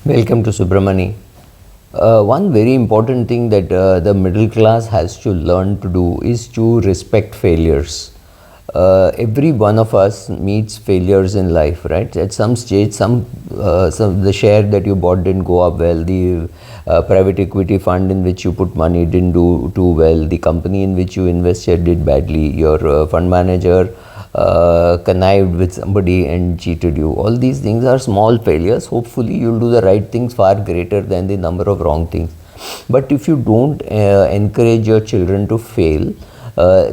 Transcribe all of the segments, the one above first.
Welcome to Subramani. One very important thing that the middle class has to learn to do is to respect failures. Every one of us meets failures in life, right? At some stage, some the share that you bought didn't go up well. The private equity fund in which you put money didn't do too well. The company in which you invested did badly. Your fund manager connived with somebody and cheated you. All these things are small failures. Hopefully, you'll do the right things far greater than the number of wrong things. But if you don't encourage your children to fail,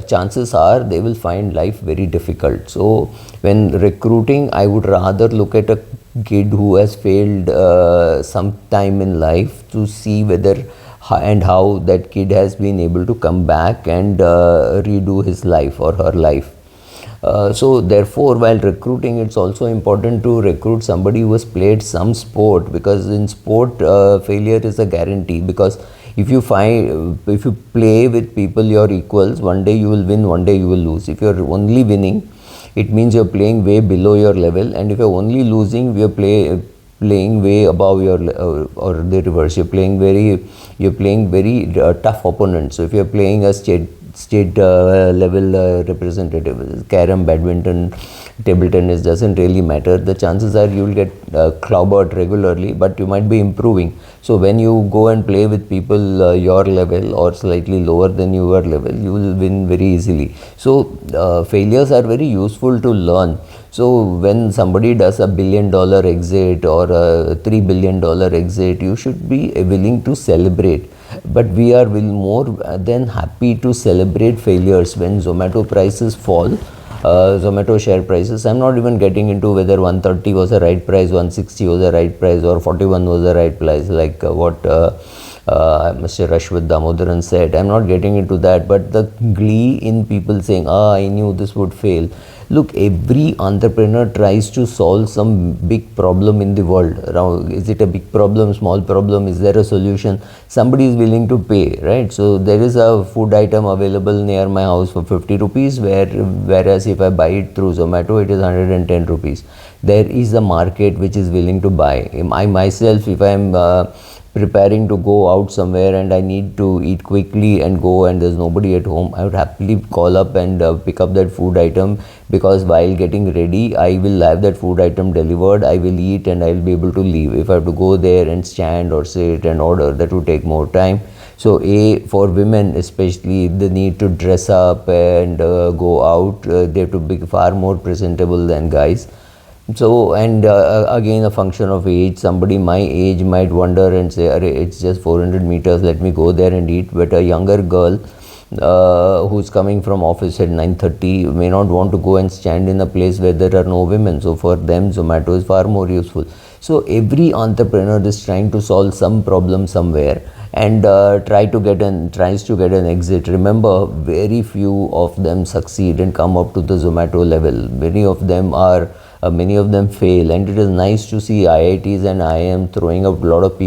chances are they will find life very difficult. So, when recruiting, I would rather look at a kid who has failed sometime in life to see whether and how that kid has been able to come back and redo his life or her life. So therefore, while recruiting, it's also important to recruit somebody who has played some sport, because in sport failure is a guarantee. Because if you play with people your equals, one day you will win, one day you will lose. If you're only winning, it means you're playing way below your level, and if you're only losing, playing way above your or the reverse. You're playing very tough opponents. So if you're playing a state level representative, carom, badminton, table tennis, doesn't really matter. The chances are you will get clobbered regularly, but you might be improving. So when you go and play with people your level or slightly lower than your level, you will win very easily. So failures are very useful to learn. So when somebody does $1 billion exit or a $3 billion exit, you should be willing to celebrate. But we are more than happy to celebrate failures when Zomato prices fall. Zomato share prices, I'm not even getting into whether 130 was the right price, 160 was the right price, or 41 was the right price, like what Mr. Ashwath Damodaran said. I'm not getting into that, but the glee in people saying, I knew this would fail. Look, every entrepreneur tries to solve some big problem in the world. Is it a big problem, small problem? Is there a solution? Somebody is willing to pay, right? So there is a food item available near my house for 50 rupees, whereas if I buy it through Zomato, it is 110 rupees. There is a market which is willing to buy. I myself, if I am preparing to go out somewhere and I need to eat quickly and go and there's nobody at home, I would happily call up and pick up that food item, because while getting ready, I will have that food item delivered, I will eat and I will be able to leave. If I have to go there and stand or sit and order, that would take more time. So for women especially, the need to dress up and go out, they have to be far more presentable than guys. So, and again, a function of age. Somebody my age might wonder and say, it's just 400 meters, let me go there and eat. But a younger girl who's coming from office at 9:30 may not want to go and stand in a place where there are no women. So for them, Zomato is far more useful. So every entrepreneur is trying to solve some problem somewhere and tries to get an exit. Remember, very few of them succeed and come up to the Zomato level. Many of them fail, and it is nice to see IITs and IIM throwing up a lot of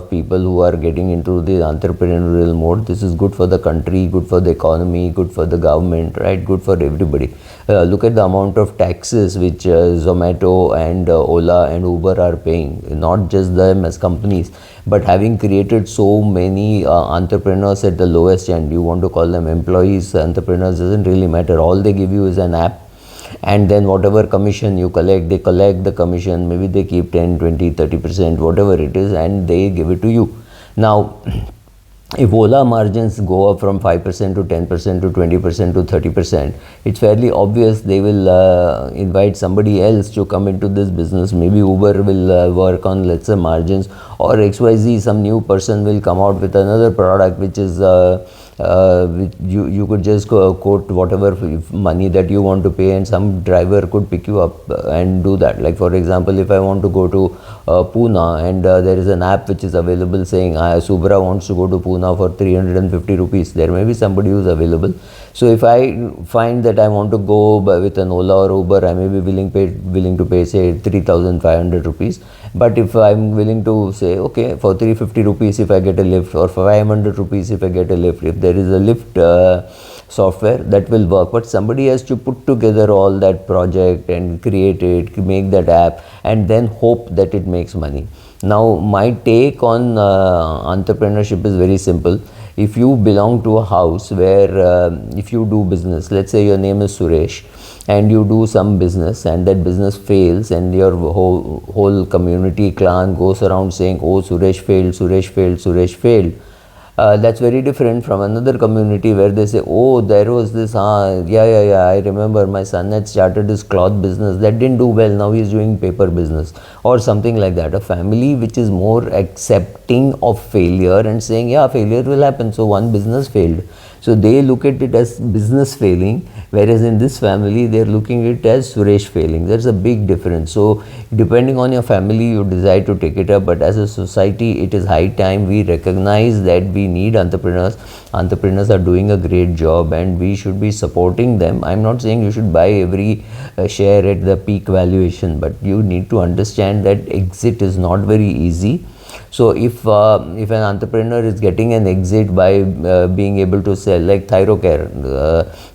people who are getting into the entrepreneurial mode. This is good for the country, good for the economy, good for the government, right? Good for everybody. Look at the amount of taxes which Zomato and Ola and Uber are paying, not just them as companies, but having created so many entrepreneurs at the lowest end. You want to call them employees, entrepreneurs, doesn't really matter. All they give you is an app, and then whatever commission you collect, they collect the commission. Maybe they keep 10, 20, 30%, whatever it is, and they give it to you. Now, if Ola margins go up from 5% to 10% to 20% to 30%, it's fairly obvious they will invite somebody else to come into this business. Maybe Uber will work on lesser margins, or XYZ, some new person will come out with another product which is you could just quote whatever money that you want to pay, and some driver could pick you up and do that. Like for example, if I want to go to Pune, and there is an app which is available saying Subra wants to go to Pune for 350 rupees, there may be somebody who is available. So if I find that I want to go with an Ola or Uber, I may be willing to pay say 3,500 rupees. But if I'm willing to say, okay, for 350 rupees if I get a lift, or for 500 rupees if I get a lift, if there is a lift software that will work, but somebody has to put together all that project and create it, make that app, and then hope that it makes money. Now my take on entrepreneurship is very simple. If you belong to a house where if you do business, let's say your name is Suresh, and you do some business and that business fails, and your whole community clan goes around saying, oh, Suresh failed, Suresh failed, Suresh failed. That's very different from another community where they say, oh, there was this, yeah, I remember my son had started this cloth business that didn't do well, now he's doing paper business, or something like that. A family which is more accepting of failure and saying, yeah, failure will happen, so one business failed, so they look at it as business failing, whereas in this family they're looking at it as Suresh failing. There's a big difference. So depending on your family, you decide to take it up, but as a society, it is high time we recognize that we need entrepreneurs. Entrepreneurs are doing a great job and we should be supporting them. I'm not saying you should buy every share at the peak valuation, but you need to understand that exit is not very easy. So if an entrepreneur is getting an exit by being able to sell, like Thyrocare,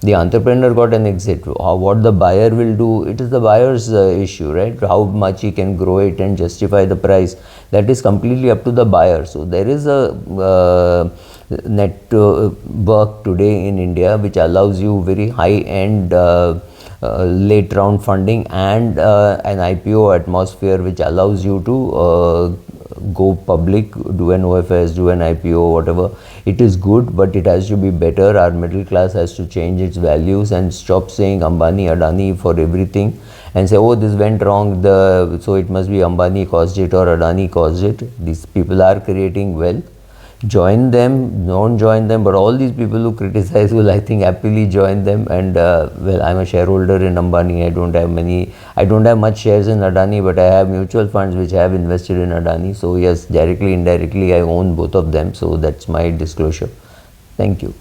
the entrepreneur got an exit. What the buyer will do, it is the buyer's issue, right? How much he can grow it and justify the price, that is completely up to the buyer. So there is a network today in India which allows you very high-end late round funding and an IPO atmosphere which allows you to go public, do an OFS, do an IPO, whatever. It is good, but it has to be better. Our middle class has to change its values and stop saying Ambani, Adani for everything and say, oh, this went wrong, so it must be Ambani caused it or Adani caused it. These people are creating wealth. Join them, don't join them, but all these people who criticize will, I think, happily join them. And well, I'm a shareholder in Ambani. I don't have much shares in Adani, but I have mutual funds which I have invested in Adani. So yes, directly, indirectly, I own both of them. So that's my disclosure. Thank you.